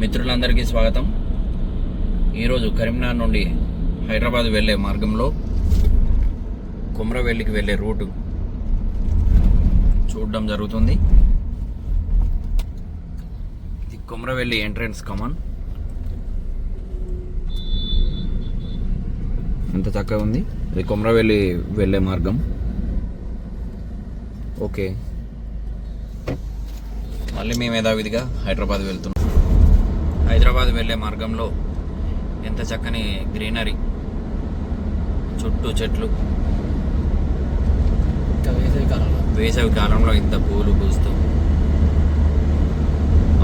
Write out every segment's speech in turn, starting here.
మిత్రులందరికీ స్వాగతం. ఈరోజు కరీంనగర్ నుండి హైదరాబాద్ వెళ్ళే మార్గంలో కుమ్రవెల్లికి వెళ్ళే రూటు చూడడం జరుగుతుంది. ఇది కుమ్రవెల్లి ఎంట్రన్స్ కమాన్. ఎంత చక్కగా ఉంది. ఇది కుమ్రవెల్లి వెళ్ళే మార్గం. ఓకే, మళ్ళీ మేము యథావిధిగా హైదరాబాద్ వెళ్తున్నాం. హైదరాబాద్ వెళ్ళే మార్గంలో ఎంత చక్కని గ్రీనరీ, చుట్టూ చెట్లు, వేసవి కాలంలో ఇంత పూలు పూస్తూ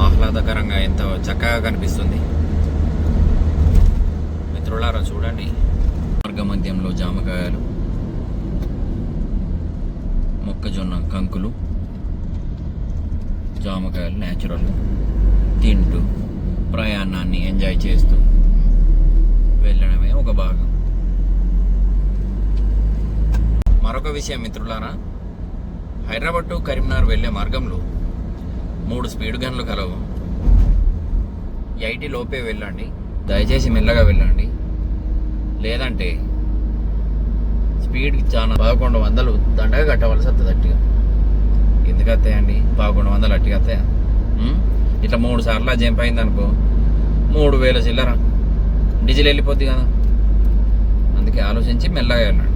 ఆహ్లాదకరంగా ఎంత చక్కగా కనిపిస్తుంది. మిత్రులారా చూడండి, మార్గ మధ్యంలో జామకాయలు, మొక్కజొన్న కంకులు, జామకాయలు న్యాచురల్ తింటూ ప్రయాణాన్ని ఎంజాయ్ చేస్తూ వెళ్ళడమే ఒక భాగం. మరొక విషయం మిత్రులారా, హైదరాబాద్ టు కరీంనగర్ వెళ్ళే మార్గంలో 3 స్పీడ్ గన్లు కలవు. 80 లోపే వెళ్ళండి, దయచేసి మెల్లగా వెళ్ళండి. లేదంటే స్పీడ్ చాలా 1100 దండగా కట్టవలసి వస్తుంది. అట్టిగా ఎందుకు వస్తాయండి 1100 అట్టిగా వస్తాయా? ఇట్లా 3 సార్లు జంప్ అయింది అనుకో 3000 చిల్లర డీజిల్ వెళ్ళిపోద్ది కదా. అందుకే ఆలోచించి మెల్లగా వెళ్ళండి.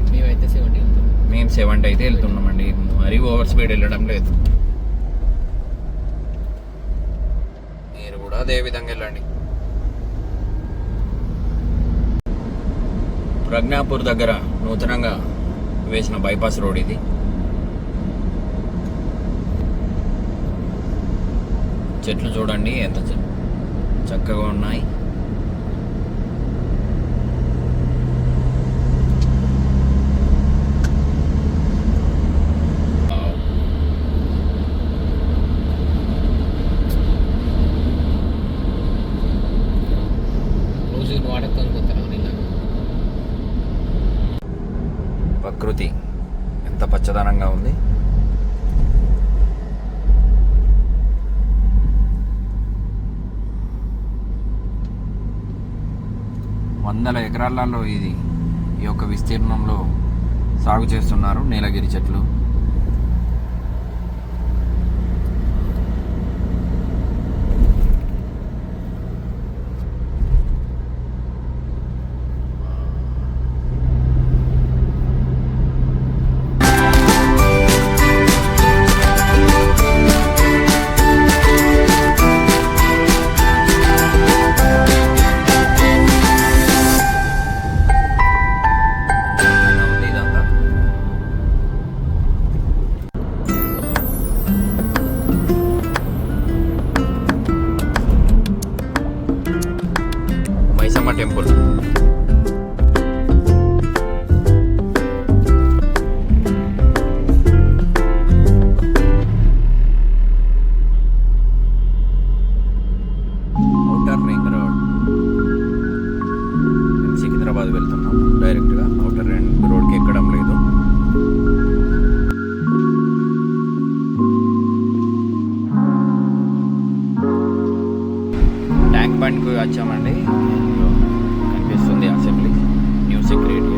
మేము 70 అయితే వెళ్తున్నామండి, మరీ ఓవర్ స్పీడ్ వెళ్ళడం లేదు. మీరు కూడా అదే విధంగా వెళ్ళండి. ప్రజ్ఞాపూర్ దగ్గర నూతనంగా వేసిన బైపాస్ రోడ్ ఇది. చెట్లు చూడండి ఎంత చక్కగా ఉన్నాయి. ప్రకృతి ఎంత పచ్చదనంగా ఉంది. వందల ఎకరాలలో ఈ యొక్క విస్తీర్ణంలో సాగు చేస్తున్నారు నీలగిరి చెట్లు. Temple outer ring road. Secunderabad వెళ్తున్నాం డైరెక్ట్గా. ఔటర్ రింగ్ రోడ్కి ఎక్కడం లేదు. ట్యాంక్ బండ్కి వచ్చామండి. కనిపిస్తుంది అసెంబ్లీ న్యూ సెక్రటరీ.